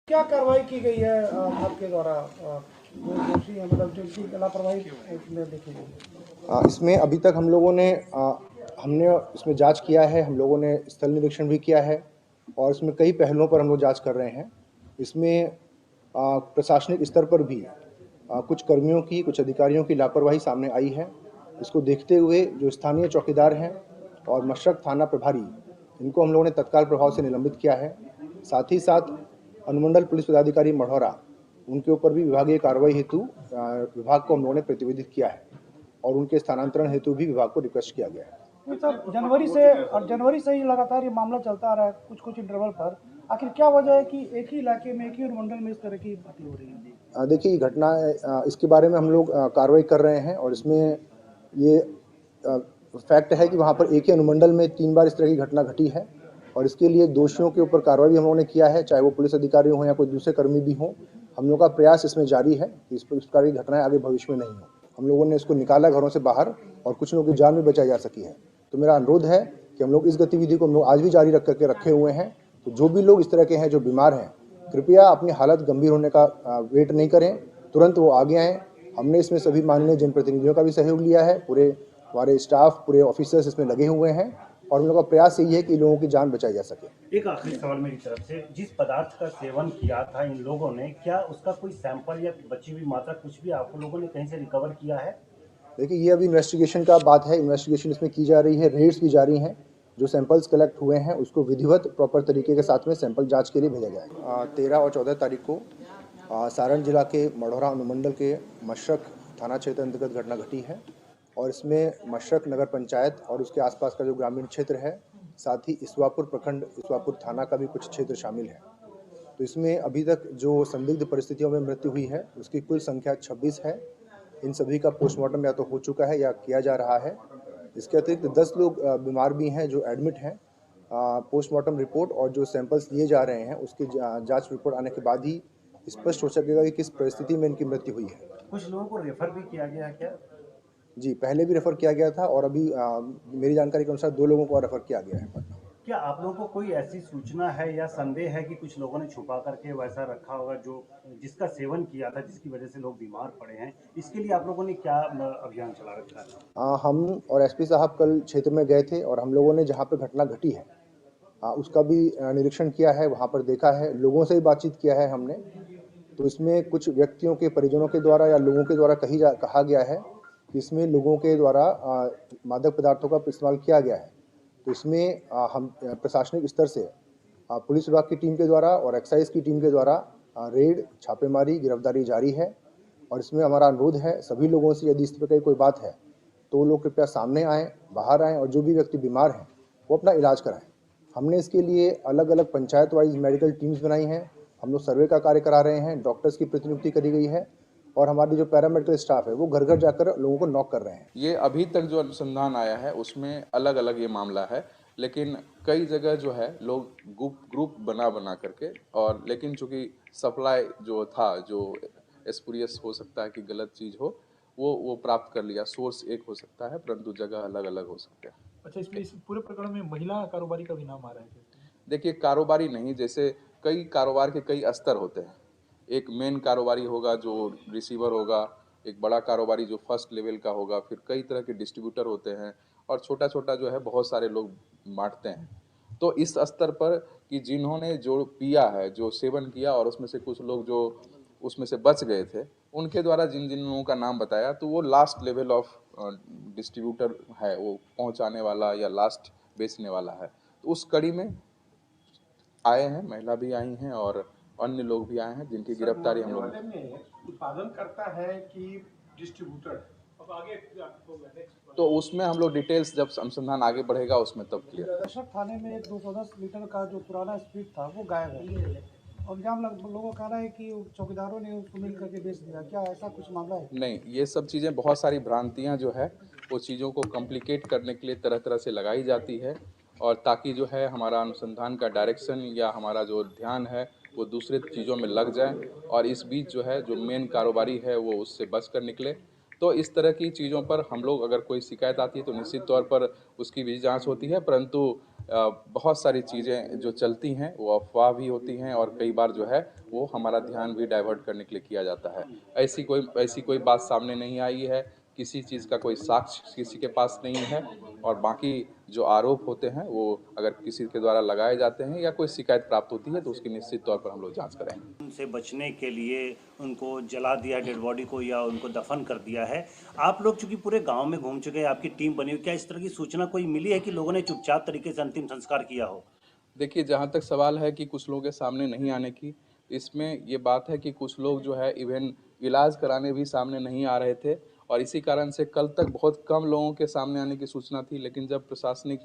क्या कार्रवाई की गई है आपके द्वारा जो दोषी है मतलब जिनकी लापरवाही में देखी गई है? इसमें अभी तक हम लोगों ने हमने इसमें जांच किया है, हम लोगों ने स्थल निरीक्षण भी किया है और इसमें कई पहलुओं पर हम लोग जांच कर रहे हैं। इसमें प्रशासनिक स्तर पर भी कुछ कर्मियों की, कुछ अधिकारियों की लापरवाही सामने आई है। इसको देखते हुए जो स्थानीय चौकीदार हैं और मशरक थाना प्रभारी, इनको हम लोगों ने तत्काल प्रभाव से निलंबित किया है। साथ ही साथ अनुमंडल पुलिस पदाधिकारी मढ़ौरा, उनके ऊपर भी विभागीय कार्रवाई हेतु विभाग को हम लोगों ने प्रतिवेदित किया है और उनके स्थानांतरण हेतु भी विभाग को रिक्वेस्ट किया गया है। नहीं सर, जनवरी से ही लगातार ये मामला चलता आ रहा है कुछ इंटरवल पर। आखिर क्या वजह है कि एक ही इलाके में, एक ही अनुमंडल में इस तरह की घटना हो रही है? देखिए, घटना इसके बारे में हम लोग कार्रवाई कर रहे हैं और इसमें ये फैक्ट है कि वहाँ पर एक ही अनुमंडल में 3 बार इस तरह की घटना घटी है और इसके लिए दोषियों के ऊपर कार्रवाई भी हम लोगों ने किया है, चाहे वो पुलिस अधिकारी हों या कोई दूसरे कर्मी भी हों। हम लोग का प्रयास इसमें जारी है कि इस प्रकार की घटनाएं आगे भविष्य में नहीं हो। हम लोगों ने इसको निकाला घरों से बाहर और कुछ लोगों की जान भी बचाई जा सकी है। तो मेरा अनुरोध है कि हम लोग इस गतिविधि को हम लोग आज भी जारी रख करके रखे हुए हैं। तो जो भी लोग इस तरह के हैं, जो बीमार हैं, कृपया अपनी हालत गंभीर होने का वेट नहीं करें, तुरंत वो आगे आएँ। हमने इसमें सभी माननीय जनप्रतिनिधियों का भी सहयोग लिया है, पूरे हमारे स्टाफ, पूरे ऑफिसर्स इसमें लगे हुए हैं और हम लोग का प्रयास यही है कि लोगों की जान बचाई जा सके। एक आखिरी सवाल मेरी तरफ से, जिस पदार्थ का सेवन किया था इन लोगों ने, क्या उसका कोई सैंपल या बची हुई मात्रा कुछ भी आप लोगों ने कहीं से रिकवर किया है? देखिए, ये अभी इन्वेस्टिगेशन का बात है, इन्वेस्टिगेशन इसमें की जा रही है, रेड्स भी जारी हैं। जो सैंपल्स कलेक्ट हुए हैं उसको विधिवत प्रॉपर तरीके के साथ में सैंपल जांच के लिए भेजा जाएगा। 13 और 14 तारीख को सारण जिला के मढ़ौरा अनुमंडल के मशरक थाना क्षेत्र अंतर्गत घटना घटी है और इसमें मशरक नगर पंचायत और उसके आसपास का जो ग्रामीण क्षेत्र है, साथ ही ईसवापुर प्रखंड, ईसवापुर थाना का भी कुछ क्षेत्र शामिल है। तो इसमें अभी तक जो संदिग्ध परिस्थितियों में मृत्यु हुई है उसकी कुल संख्या 26 है। इन सभी का पोस्टमार्टम या तो हो चुका है या किया जा रहा है। इसके अतिरिक्त 10 लोग बीमार भी हैं जो एडमिट हैं। पोस्टमार्टम रिपोर्ट और जो सैंपल्स लिए जा रहे हैं उसकी जांच रिपोर्ट आने के बाद ही स्पष्ट हो सकेगा कि किस परिस्थिति में इनकी मृत्यु हुई है। कुछ लोगों को रेफर भी किया गया है क्या? जी, पहले भी रेफर किया गया था और अभी मेरी जानकारी के अनुसार 2 लोगों को रेफर किया गया है पटना। क्या आप लोगों को कोई ऐसी सूचना है या संदेह है कि कुछ लोगों ने छुपा करके वैसा रखा होगा जो जिसका सेवन किया था, जिसकी वजह से लोग बीमार पड़े हैं? इसके लिए आप लोगों ने क्या अभियान चला रखा है? हम और एसपी साहब कल क्षेत्र में गए थे और हम लोगों ने जहाँ पे घटना घटी है उसका भी निरीक्षण किया है, वहाँ पर देखा है, लोगों से भी बातचीत किया है हमने। तो इसमें कुछ व्यक्तियों के परिजनों के द्वारा या लोगों के द्वारा कहा गया है कि इसमें लोगों के द्वारा मादक पदार्थों का इस्तेमाल किया गया है। तो इसमें हम प्रशासनिक स्तर से पुलिस विभाग की टीम के द्वारा और एक्साइज की टीम के द्वारा रेड, छापेमारी, गिरफ्तारी जारी है और इसमें हमारा अनुरोध है सभी लोगों से, यदि इस तरह की कोई बात है तो लोग कृपया सामने आएँ, बाहर आएँ और जो भी व्यक्ति बीमार हैं वो अपना इलाज कराएँ। हमने इसके लिए अलग अलग पंचायत वाइज मेडिकल टीम्स बनाई हैं, हम लोग सर्वे का कार्य करा रहे हैं, डॉक्टर्स की प्रतिनियुक्ति करी गई है और हमारी जो पैरामेडिकल स्टाफ है वो घर घर जाकर लोगों को नॉक कर रहे हैं। ये अभी तक जो अनुसंधान आया है उसमें अलग अलग ये मामला है, लेकिन कई जगह जो है लोग ग्रुप बना करके, और लेकिन चूंकि सप्लाई जो था, जो स्पूरियस हो सकता है कि गलत चीज़ हो, वो प्राप्त कर लिया। सोर्स एक हो सकता है परंतु जगह अलग अलग हो सकते हैं। अच्छा, इसमें इस पूरे प्रकरण में महिला कारोबारी का भी नाम आ रहा है? देखिए, कारोबारी नहीं, जैसे कई कारोबार के कई स्तर होते हैं। एक मेन कारोबारी होगा जो रिसीवर होगा, एक बड़ा कारोबारी जो फर्स्ट लेवल का होगा, फिर कई तरह के डिस्ट्रीब्यूटर होते हैं और छोटा छोटा जो है बहुत सारे लोग बांटते हैं। तो इस स्तर पर कि जिन्होंने जो पिया है, जो सेवन किया और उसमें से कुछ लोग जो उसमें से बच गए थे, उनके द्वारा जिन जिन लोगों का नाम बताया, तो वो लास्ट लेवल ऑफ डिस्ट्रीब्यूटर है, वो पहुंचाने वाला या लास्ट बेचने वाला है। तो उस कड़ी में आए हैं, महिला भी आई हैं और अन्य लोग भी आए हैं जिनकी गिरफ्तारी हम लोग उत्पादन करता है कि डिस्ट्रीब्यूटर? अब आगे तो उसमें हम लोग डिटेल्स जब अनुसंधान आगे बढ़ेगा उसमें तब क्लियर। मशरक थाने में एक 210 लीटर का जो पुराना स्पीड था वो गायब है और लोगों का कहना है कि चौकीदारों ने उसको मिल करके बेच दिया। क्या ऐसा कुछ मामला है? नहीं, ये सब चीज़ें, बहुत सारी भ्रांतियां जो है वो चीज़ों को कॉम्प्लिकेट करने के लिए तरह तरह से लगाई जाती है, और ताकि जो है हमारा अनुसंधान का डायरेक्शन या हमारा जो ध्यान है वो दूसरे चीज़ों में लग जाए और इस बीच जो है जो मेन कारोबारी है वो उससे बच कर निकले। तो इस तरह की चीज़ों पर हम लोग, अगर कोई शिकायत आती है तो निश्चित तौर पर उसकी भी जांच होती है, परंतु बहुत सारी चीज़ें जो चलती हैं वो अफवाह भी होती हैं और कई बार जो है वो हमारा ध्यान भी डाइवर्ट करने के लिए किया जाता है। ऐसी कोई बात सामने नहीं आई है, किसी चीज़ का कोई साक्ष्य किसी के पास नहीं है और बाकी जो आरोप होते हैं वो अगर किसी के द्वारा लगाए जाते हैं या कोई शिकायत प्राप्त होती है तो उसकी निश्चित तौर पर हम लोग जांच करेंगे। उनसे बचने के लिए उनको जला दिया डेड बॉडी को या उनको दफन कर दिया है। आप लोग चूंकि पूरे गांव में घूम चुके हैं, आपकी टीम बनी हुई, क्या इस तरह की सूचना कोई मिली है कि लोगों ने चुपचाप तरीके से अंतिम संस्कार किया हो? देखिए, जहाँ तक सवाल है कि कुछ लोगों के सामने नहीं आने की, इसमें ये बात है कि कुछ लोग जो है इवन इलाज कराने भी सामने नहीं आ रहे थे और इसी कारण से कल तक बहुत कम लोगों के सामने आने की सूचना थी। लेकिन जब प्रशासनिक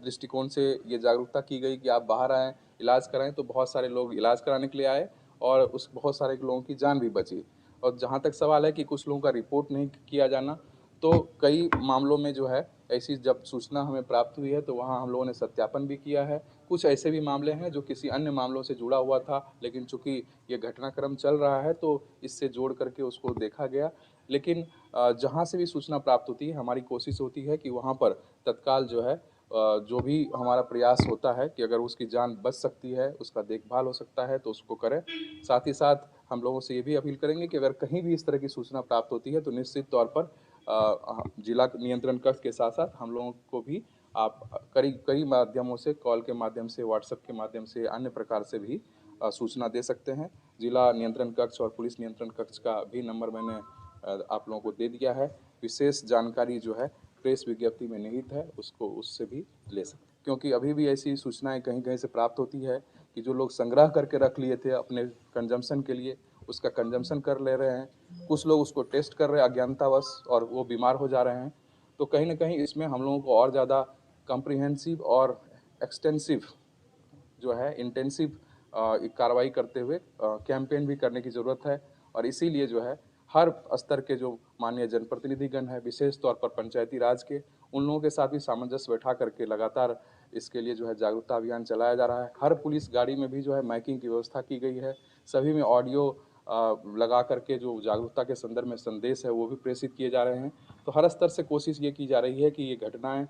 दृष्टिकोण से ये जागरूकता की गई कि आप बाहर आएँ, इलाज कराएँ, तो बहुत सारे लोग इलाज कराने के लिए आए और उस बहुत सारे लोगों की जान भी बची। और जहाँ तक सवाल है कि कुछ लोगों का रिपोर्ट नहीं किया जाना, तो कई मामलों में जो है ऐसी जब सूचना हमें प्राप्त हुई है तो वहाँ हम लोगों ने सत्यापन भी किया है। कुछ ऐसे भी मामले हैं जो किसी अन्य मामलों से जुड़ा हुआ था, लेकिन चूँकि ये घटनाक्रम चल रहा है तो इससे जोड़ करके उसको देखा गया। लेकिन जहाँ से भी सूचना प्राप्त होती है, हमारी कोशिश होती है कि वहाँ पर तत्काल जो है जो भी हमारा प्रयास होता है कि अगर उसकी जान बच सकती है, उसका देखभाल हो सकता है तो उसको करें। साथ ही साथ हम लोगों से ये भी अपील करेंगे कि अगर कहीं भी इस तरह की सूचना प्राप्त होती है तो निश्चित तौर पर जिला नियंत्रण कक्ष के साथ-साथ हम लोगों को भी आप कई माध्यमों से, कॉल के माध्यम से, व्हाट्सएप के माध्यम से, अन्य प्रकार से भी सूचना दे सकते हैं। जिला नियंत्रण कक्ष और पुलिस नियंत्रण कक्ष का भी नंबर मैंने आप लोगों को दे दिया है। विशेष जानकारी जो है प्रेस विज्ञप्ति में निहित है, उसको उससे भी ले सकते हैं। क्योंकि अभी भी ऐसी सूचनाएँ कहीं-कहीं से प्राप्त होती है कि जो लोग संग्रह करके रख लिए थे अपने कंजम्पशन के लिए, उसका कंजम्पशन कर ले रहे हैं। कुछ लोग उसको टेस्ट कर रहे हैं अज्ञानतावश और वो बीमार हो जा रहे हैं। तो कहीं न कहीं इसमें हम लोगों को और ज़्यादा कॉम्प्रिहेंसिव और एक्सटेंसिव जो है इंटेंसिव कार्रवाई करते हुए कैंपेन भी करने की ज़रूरत है और इसीलिए जो है हर स्तर के जो माननीय जनप्रतिनिधिगण हैं, विशेष तौर पर पंचायती राज के, उन लोगों के साथ भी सामंजस्य बैठा करके लगातार इसके लिए जो है जागरूकता अभियान चलाया जा रहा है। हर पुलिस गाड़ी में भी जो है माइकिंग की व्यवस्था की गई है। सभी में ऑडियो लगा करके जो जागरूकता के संदर्भ में संदेश है वो भी प्रेषित किए जा रहे हैं। तो हर स्तर से कोशिश ये की जा रही है कि ये घटनाएँ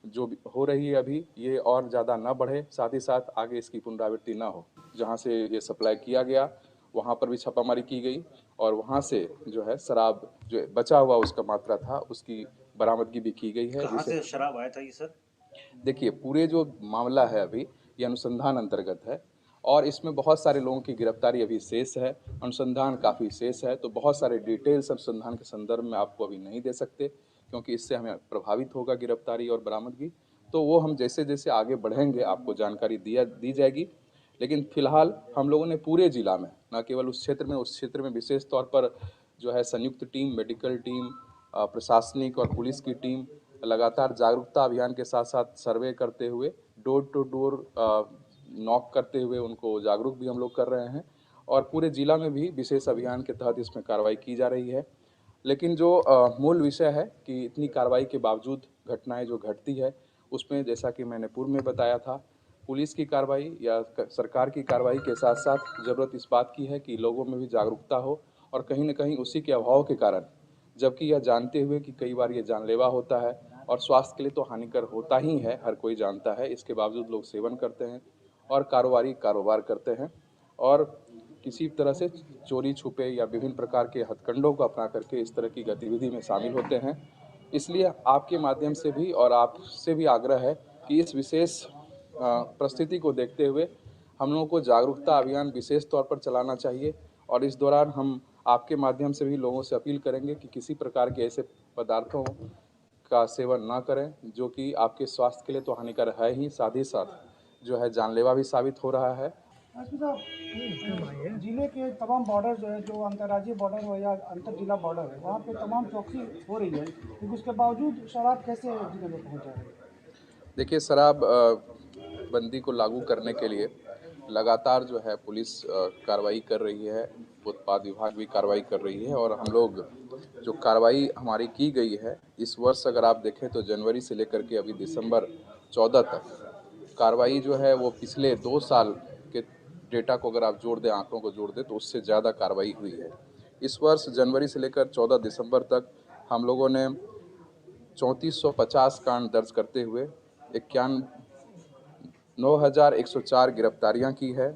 जो भी हो रही है अभी, ये और ज़्यादा ना बढ़े, साथ ही साथ आगे इसकी पुनरावृत्ति ना हो। जहाँ से ये सप्लाई किया गया, वहाँ पर भी छापामारी की गई और वहाँ से जो है शराब जो बचा हुआ उसका मात्रा था, उसकी बरामदगी भी की गई है। कहाँ से शराब आया था ये सर? देखिए, पूरे जो मामला है अभी, ये अनुसंधान अंतर्गत है और इसमें बहुत सारे लोगों की गिरफ्तारी अभी शेष है, अनुसंधान काफ़ी शेष है, तो बहुत सारे डिटेल्स अनुसंधान के संदर्भ में आपको अभी नहीं दे सकते, क्योंकि इससे हमें प्रभावित होगा गिरफ्तारी और बरामदगी। तो वो हम जैसे-जैसे आगे बढ़ेंगे, आपको जानकारी दी जाएगी। लेकिन फिलहाल हम लोगों ने पूरे जिला में, न केवल उस क्षेत्र में विशेष तौर पर जो है संयुक्त टीम, मेडिकल टीम, प्रशासनिक और पुलिस की टीम लगातार जागरूकता अभियान के साथ-साथ सर्वे करते हुए, डोर टू डोर नॉक करते हुए उनको जागरूक भी हम लोग कर रहे हैं और पूरे जिला में भी विशेष अभियान के तहत इसमें कार्रवाई की जा रही है। लेकिन जो मूल विषय है कि इतनी कार्रवाई के बावजूद घटनाएँ जो घटती है, उसमें जैसा कि मैंने पूर्व में बताया था, पुलिस की कार्रवाई या सरकार की कार्रवाई के साथ-साथ ज़रूरत इस बात की है कि लोगों में भी जागरूकता हो और कहीं न कहीं उसी के अभाव के कारण, जबकि यह जानते हुए कि कई बार ये जानलेवा होता है और स्वास्थ्य के लिए तो हानिकर होता ही है, हर कोई जानता है, इसके बावजूद लोग सेवन करते हैं और कारोबार करते हैं और किसी तरह से चोरी छुपे या विभिन्न प्रकार के हथकंडों को अपना करके इस तरह की गतिविधि में शामिल होते हैं। इसलिए आपके माध्यम से भी और आपसे भी आग्रह है कि इस विशेष परिस्थिति को देखते हुए हम लोगों को जागरूकता अभियान विशेष तौर पर चलाना चाहिए और इस दौरान हम आपके माध्यम से भी लोगों से अपील करेंगे कि किसी प्रकार के ऐसे पदार्थों का सेवन ना करें जो कि आपके स्वास्थ्य के लिए तो हानिकर है ही, साथ ही साथ जो है जानलेवा भी साबित हो रहा है। एसपी साहब, जिले के तमाम बॉर्डर जो है, जो अंतर्राज्यीय बॉर्डर हो या अंतर जिला बॉर्डर है, वहाँ पे तमाम चौकसी हो रही है, लेकिन उसके बावजूद शराब कैसे जिले में पहुँच जा रही है? देखिए, शराब बंदी को लागू करने के लिए लगातार जो है पुलिस कार्रवाई कर रही है, उत्पाद विभाग भी कार्रवाई कर रही है और हम लोग जो कार्रवाई हमारी की गई है इस वर्ष अगर आप देखें तो जनवरी से लेकर के अभी दिसंबर 14 तक कार्रवाई जो है वो पिछले 2 साल के डेटा को अगर आप जोड़ दें, आंकड़ों को जोड़ दें तो उससे ज़्यादा कार्रवाई हुई है। इस वर्ष जनवरी से लेकर 14 दिसंबर तक हम लोगों ने 3450 कांड दर्ज करते हुए 9,104 गिरफ्तारियां की है,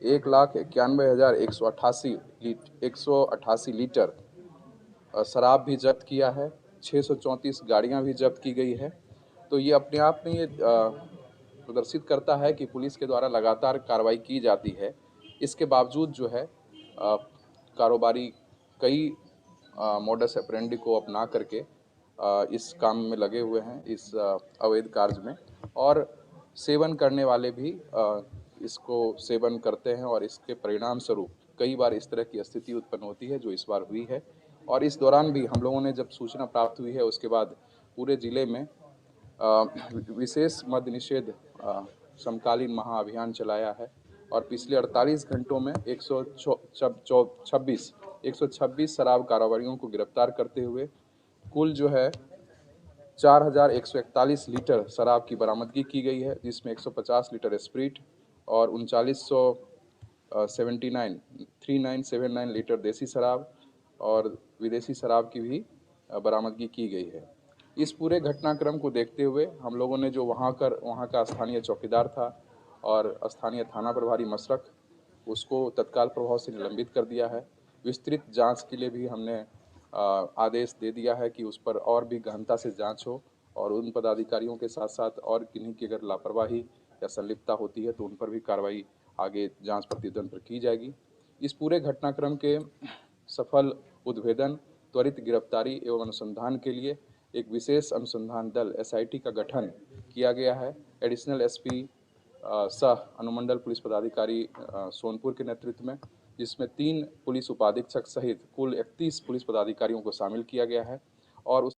1,91,188 लीटर शराब भी जब्त किया है, 634 गाड़ियां भी जब्त की गई है। तो ये अपने आप में ये प्रदर्शित करता है कि पुलिस के द्वारा लगातार कार्रवाई की जाती है। इसके बावजूद जो है कारोबारी कई मोडस ऑपरेंडी को अपना करके इस काम में लगे हुए हैं, इस अवैध कार्य में, और सेवन करने वाले भी इसको सेवन करते हैं और इसके परिणाम स्वरूप कई बार इस तरह की स्थिति उत्पन्न होती है जो इस बार हुई है। और इस दौरान भी हम लोगों ने जब सूचना प्राप्त हुई है उसके बाद पूरे जिले में विशेष मद्य निषेध समकालीन महाअभियान चलाया है और पिछले 48 घंटों में 126 शराब कारोबारियों को गिरफ्तार करते हुए कुल जो है 4,141 लीटर शराब की बरामदगी की गई है, जिसमें 150 लीटर स्प्रिट और 3979 लीटर देसी शराब और विदेशी शराब की भी बरामदगी की गई है। इस पूरे घटनाक्रम को देखते हुए हम लोगों ने जो वहाँ का स्थानीय चौकीदार था और स्थानीय थाना प्रभारी मशरक, उसको तत्काल प्रभाव से निलंबित कर दिया है। विस्तृत जांच के लिए भी हमने आदेश दे दिया है कि उस पर और भी गहनता से जांच हो और उन पदाधिकारियों के साथ साथ और किन्हीं की अगर लापरवाही या संलिप्तता होती है तो उन पर भी कार्रवाई आगे जांच प्रतिवेदन पर की जाएगी। इस पूरे घटनाक्रम के सफल उद्भेदन, त्वरित गिरफ्तारी एवं अनुसंधान के लिए एक विशेष अनुसंधान दल SIT का गठन किया गया है। एडिशनल SP सह अनुमंडल पुलिस पदाधिकारी सोनपुर के नेतृत्व में, जिसमें 3 पुलिस उपाधीक्षक सहित कुल 31 पुलिस पदाधिकारियों को शामिल किया गया है और उस